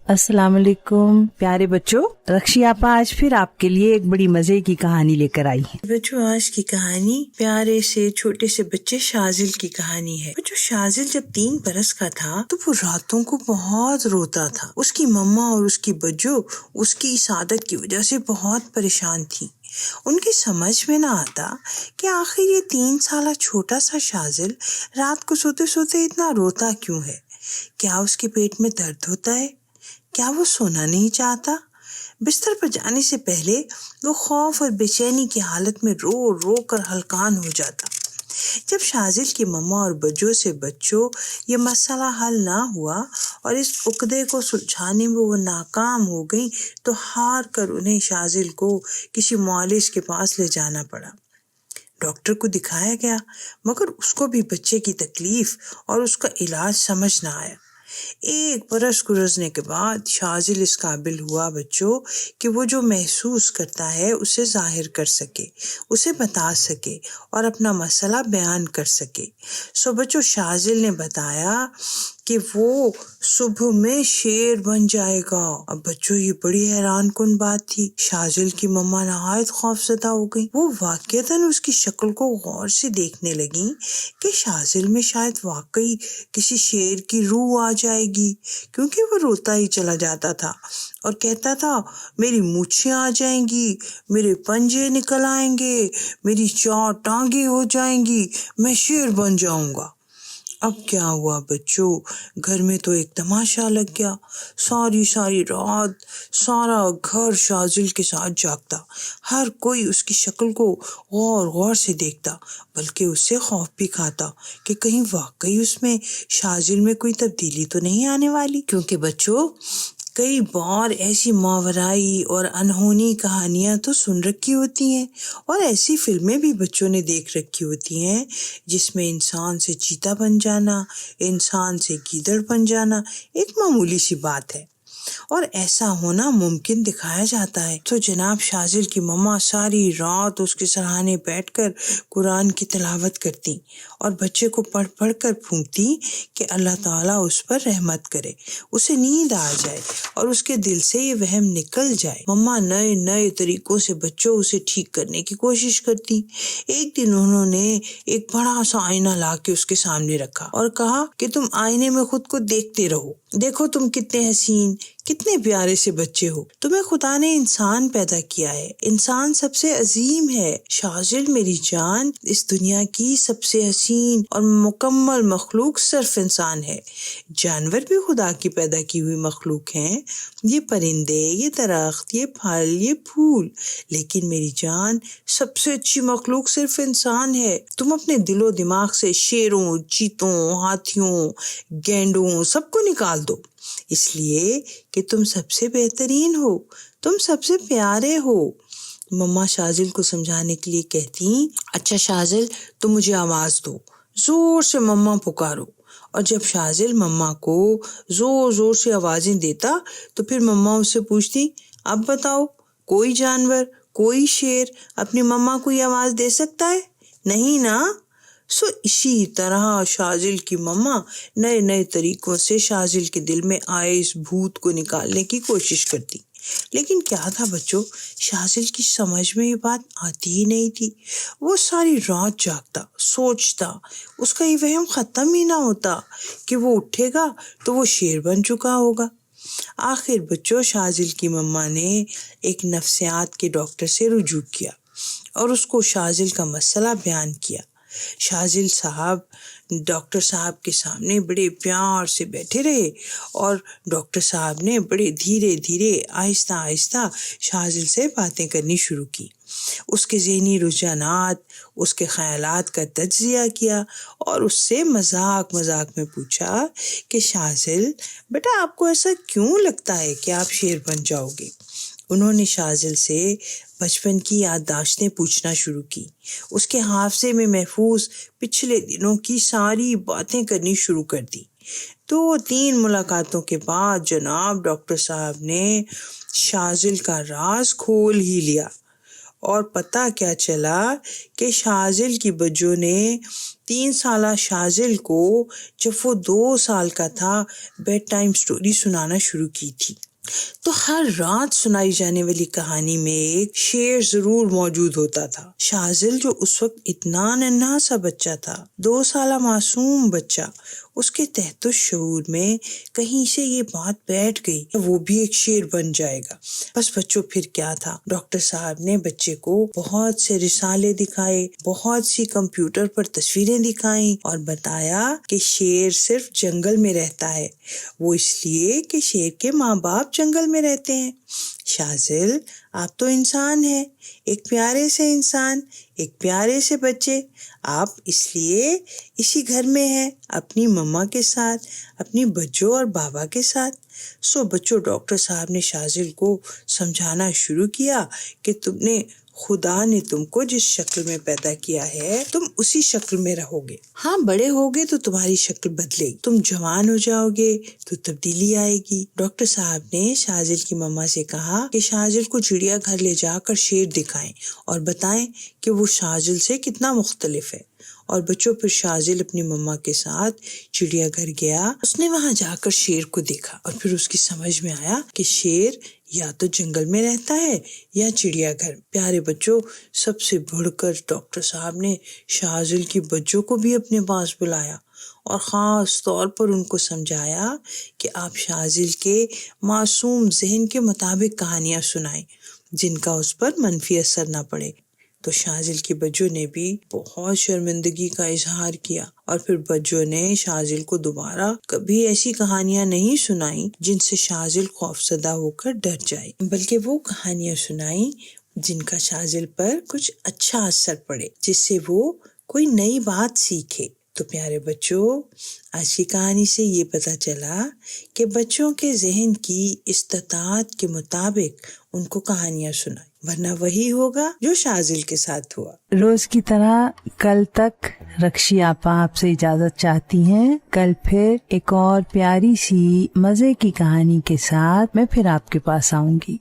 अस्सलाम वालेकुम प्यारे बच्चों, रक्षी आपा आज फिर आपके लिए एक बड़ी मजे की कहानी लेकर आई है। बच्चों, आज की कहानी प्यारे से छोटे से बच्चे शाजिल की कहानी है। बच्चों, शाजिल जब 3 बरस का था तो वो रातों को बहुत रोता था। उसकी मम्मा और उसकी बज्जो उसकी इस आदत की वजह से बहुत परेशान थी। उनकी समझ में ना आता कि आखिर ये 3 साल छोटा सा शाजिल रात को सोते सोते इतना रोता क्यों है। क्या उसके पेट में दर्द होता है? क्या वो सोना नहीं चाहता? बिस्तर पर जाने से पहले वो खौफ और बेचैनी की हालत में रो रो कर हलकान हो जाता। जब शाजिल की मम्मा और बज्जो से बच्चों ये मसला हल ना हुआ और इस उकदे को सुलझाने में वो नाकाम हो गई तो हार कर उन्हें शाजिल को किसी मुआलिज के पास ले जाना पड़ा। डॉक्टर को दिखाया गया, मगर उसको भी बच्चे की तकलीफ और उसका इलाज समझ ना आया। 1 बरस गुजरने के बाद शाजिल इस काबिल हुआ बच्चों कि वो जो महसूस करता है उसे जाहिर कर सके, उसे बता सके और अपना मसला बयान कर सके। सो बच्चों, शाजिल ने बताया कि वो सुबह में शेर बन जाएगा। अब बच्चों, ये बड़ी हैरान कुन बात थी। शाजिल की मम्मा नहायत खौफजदा हो गई। वो वाकईतन उसकी शक्ल को गौर से देखने लगी कि शाजिल में शायद वाकई किसी शेर की रूह आ जाएगी, क्योंकि वो रोता ही चला जाता था और कहता था, मेरी मूछें आ जाएंगी, मेरे पंजे निकल आएंगे, मेरी 4 टांगे हो जाएंगी, मैं शेर बन जाऊंगा। अब क्या हुआ बच्चों, घर में तो एक तमाशा लग गया। सारी रात सारा घर शाजिल के साथ जागता। हर कोई उसकी शक्ल को गौर से देखता, बल्कि उससे खौफ भी खाता कि कहीं वाकई उसमें शाजिल में कोई तब्दीली तो नहीं आने वाली। क्योंकि बच्चों, कई बार ऐसी मावराई और अनहोनी कहानियां तो सुन रखी होती हैं और ऐसी फिल्में भी बच्चों ने देख रखी होती हैं जिसमें इंसान से चीता बन जाना, इंसान से गीदड़ बन जाना एक मामूली सी बात है और ऐसा होना मुमकिन दिखाया जाता है। तो जनाब शाजिल की मम्मा सारी रात उसके सराहने बैठकर कुरान की तिलावत करती और बच्चे को पढ़ पढ़ कर फूंकती कि अल्लाह ताला उस पर रहमत करे, उसे नींद आ जाए और उसके दिल से ये वहम निकल जाए। मम्मा नए नए तरीकों से बच्चों उसे ठीक करने की कोशिश करती। एक दिन उन्होंने एक बड़ा सा आईना ला के उसके सामने रखा और कहा कि तुम आईने में खुद को देखते रहो, देखो तुम कितने हसीन, कितने प्यारे से बच्चे हो। तुम्हें खुदा ने इंसान पैदा किया है, इंसान सबसे अजीम है। शाजिल मेरी जान, इस दुनिया की सबसे हसीन और मुकम्मल मखलूक सिर्फ इंसान है। जानवर भी खुदा की पैदा की हुई मखलूक हैं, ये परिंदे, ये दरख्त, ये फल, ये फूल, लेकिन मेरी जान सबसे अच्छी मखलूक सिर्फ इंसान है। तुम अपने दिलो दिमाग से शेरों, चीतों, हाथियों, गैंडों सबको निकाल दो, इसलिए कि तुम सबसे बेहतरीन हो, तुम सबसे प्यारे हो। मम्मा शाजिल को समझाने के लिए कहती, अच्छा शाजिल, तुम मुझे आवाज दो, जोर से मम्मा पुकारो। और जब शाजिल मम्मा को जोर जोर से आवाजें देता तो फिर मम्मा उससे पूछती, अब बताओ, कोई जानवर, कोई शेर अपनी मम्मा को ये आवाज दे सकता है? नहीं ना। सो इसी तरह शाजिल की मम्मा नए नए तरीकों से शाजिल के दिल में आए इस भूत को निकालने की कोशिश करती। लेकिन क्या था बच्चों, शाजिल की समझ में ये बात आती ही नहीं थी। वो सारी रात जागता, सोचता, उसका ये वहम खत्म ही ना होता कि वो उठेगा तो वो शेर बन चुका होगा। आखिर बच्चों, शाजिल की मम्मा ने एक नफ्सियात के डॉक्टर से रुजू किया और उसको शाजिल का मसला बयान किया। शाजिल साहब डॉक्टर साहब के सामने बड़े प्यार से बैठे रहे और डॉक्टर साहब ने बड़े धीरे धीरे आहिस्ता आहिस्ता शाजिल से बातें करनी शुरू की। उसके ज़हनी रुझानात, उसके ख्यालात का तज्ज़िया किया और उससे मजाक मजाक में पूछा कि शाजिल बेटा, आपको ऐसा क्यों लगता है कि आप शेर बन जाओगे? उन्होंने शाजिल से बचपन की याददाश्तें पूछना शुरू की, उसके हाफजे में महफूज पिछले दिनों की सारी बातें करनी शुरू कर दी। 2-3 मुलाकातों के बाद जनाब डॉक्टर साहब ने शाजिल का राज खोल ही लिया اور پتہ کیا چلا کہ شازل کی بجو نے 3 سالہ شازل کو جب وہ 2 سال کا تھا بیڈ ٹائم سٹوری سنانا شروع کی تھی. تو ہر رات سنائی جانے والی کہانی میں ایک شیر ضرور موجود ہوتا تھا. شازل جو اس وقت اتنا ننھا سا بچہ تھا، 2 سالہ معصوم بچہ، اس کے تحت الشعور میں کہیں سے یہ بات بیٹھ گئی وہ بھی ایک شیر بن جائے گا. بس بچوں پھر کیا تھا، ڈاکٹر صاحب نے بچے کو بہت سے رسالے دکھائے، بہت سی کمپیوٹر پر تصویریں دکھائیں اور بتایا کہ شیر صرف جنگل میں رہتا ہے، وہ اس لیے کہ شیر کے ماں باپ جنگل میں رہتے ہیں. شازل آپ تو انسان ہیں، ایک پیارے سے انسان، ایک پیارے سے بچے، آپ اس لیے اسی گھر میں ہیں اپنی مما کے ساتھ، اپنی بچوں اور بابا کے ساتھ. بچوں ڈاکٹر صاحب نے شازل کو سمجھانا شروع کیا کہ خدا نے تم کو جس شکل میں پیدا کیا ہے تم اسی شکل میں رہو گے. ہاں بڑے ہوگے تو تمہاری شکل بدلے گی، تم جوان ہو جاؤ گے تو تبدیلی آئے گی. ڈاکٹر صاحب نے شازل کی مما سے کہا کہ شازل کو چڑیا گھر لے جا کر شیر دکھائیں اور بتائیں کہ وہ شازل سے کتنا مختلف ہے. اور بچوں پھر شازل اپنی مما کے ساتھ چڑیا گھر گیا. اس نے وہاں جا کر شیر کو دیکھا اور پھر اس کی سمجھ میں آیا کہ شیر یا تو جنگل میں رہتا ہے یا چڑیا گھر. پیارے بچوں، سب سے بڑھ کر ڈاکٹر صاحب نے شازل کی بچوں کو بھی اپنے پاس بلایا اور خاص طور پر ان کو سمجھایا کہ آپ شازل کے معصوم ذہن کے مطابق کہانیاں سنائیں جن کا اس پر منفی اثر نہ پڑے. تو شازل کی بچوں نے بھی بہت شرمندگی کا اظہار کیا اور پھر بچوں نے شازل کو دوبارہ کبھی ایسی کہانیاں نہیں سنائیں جن سے شازل خوفزدہ ہو کر ڈر جائے، بلکہ وہ کہانیاں سنائیں جن کا شازل پر کچھ اچھا اثر پڑے، جس سے وہ کوئی نئی بات سیکھے. تو پیارے بچوں، آج کی کہانی سے یہ پتہ چلا کہ بچوں کے ذہن کی استطاعت کے مطابق ان کو کہانیاں سنائیں، ورنہ وہی ہوگا جو شازل کے ساتھ ہوا. روز کی طرح کل تک رکشی آپا آپ سے اجازت چاہتی ہیں. کل پھر ایک اور پیاری سی مزے کی کہانی کے ساتھ میں پھر آپ کے پاس آؤں گی.